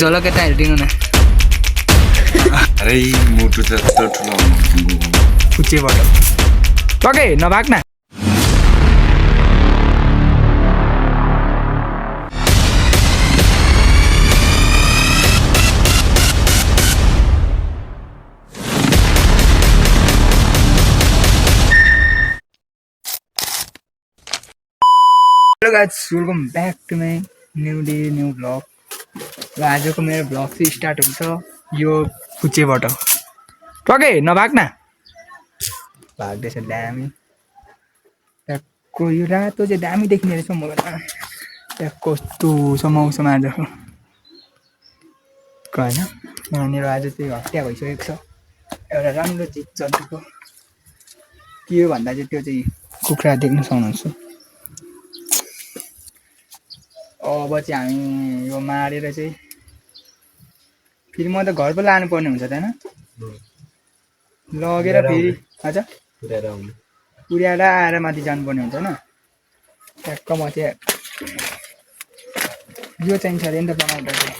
झलक यता हेरिदिनु न अरे मुटु त यत्रो ठुलो कुचेबाट टके नभाग न hello guys welcome back to my new day new blog र आजको मेरो ब्लग चाहिँ स्टार्ट हुन्छ यो कुचेबाट टके नभाग न भाग्दैछ दामी त्यहाँको यो रातो चाहिँ दामी देखिने रहेछ मलाई त्यहाँ कस्तो छ मौसम आजको होइन यहाँनिर आज चाहिँ हत्या भइसकेको छ एउटा राम्रो जीव जन्तुको के हो भन्दा चाहिँ त्यो चाहिँ कुखुरा देख्न सक्नुहुन्छ अब चाहिँ हामी यो मारेर चाहिँ फेरि म त घर पो लानुपर्ने हुन्छ त होइन लगेर फेरि हजुर पुर्याएर आएर माथि जानुपर्ने हुन्छ होइन ट्याक्क म चाहिँ यो चाहिन्छ अरे नि त बनाउँदा चाहिँ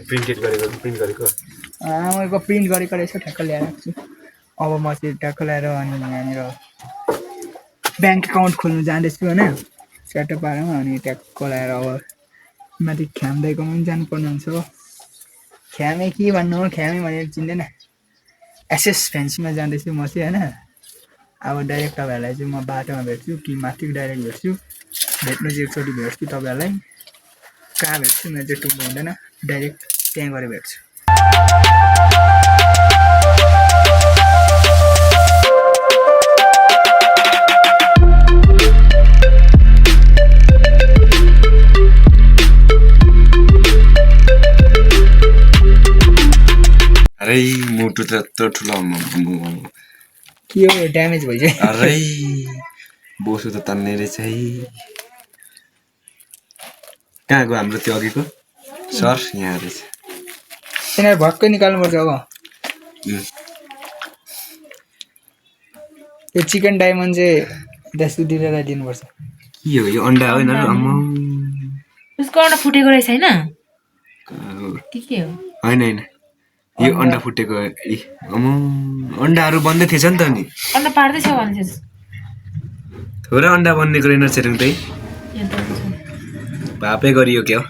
प्रिन्ट गरेको मैले प्रिन्ट गरेको रहेछ ठ्याक्क ल्याएर राख्छु अब म चाहिँ ट्याक्क ल्याएर अनि यहाँनिर ब्याङ्क एकाउन्ट खोल्नु जाँदैछु होइन सेटअपारमा अनि ट्याक्क ल्याएर अब माथि ख्याम्दाइकोमा पनि जानुपर्ने हुन्छ ख्यामे के भन्नु हो ख्यामे भनेर चिन्दैन एसएस फ्यान्सीमा जाँदैछु म चाहिँ होइन अब डाइरेक्ट तपाईँहरूलाई चाहिँ म बाटोमा भेट्छु कि माथि डाइरेक्ट भेट्छु भेट्नु चाहिँ एकचोटि भेट्छु तपाईँहरूलाई कहाँ भेट्छु मेरो चाहिँ टुङ्गो हुँदैन डाइरेक्ट त्यहाँ गएर भेट्छु अरे मुटु त यत्रो ठुलो के हो ड्यामेज भइसक्यो अरे बोसो त तान्ने रहेछ है कहाँ गयो हाम्रो त्यो अघिको सर यहाँ रहेछ यिनीहरू भक्कै निकाल्नुपर्छ अब यो चिकन डायमन्ड चाहिँ दासुदीलाई दिनुपर्छ के हो यो अन्डा हो यिनीहरू उसको अन्डा फुटेको रहेछ होइन के हो होइन होइन यो अन्डा फुटेको अन्डाहरू बन्दै थिएछ नि त नि अन्डा पार्दैछ भन्छ थोरै अन्डा बन्नेको रहेन छेरङ त्यही भापै गरियो क्या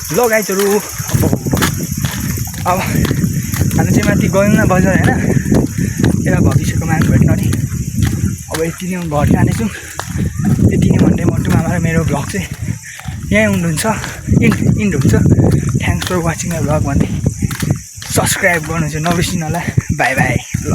ल गाइजहरू अब हामी चाहिँ माथि गयौँ न बजार होइन यता भविष्यको मान्छे भेट्न अरे अब यति नै घर जानेछु यति नै भन्दै मटु मामा र मेरो भ्लग चाहिँ यहीँ हुनुहुन्छ इन्ड हुन्छ thanks for watching my vlog भन्दै सब्सक्राइब गर्नु चाहिँ नबिर्सिनु होला बाई बाई ल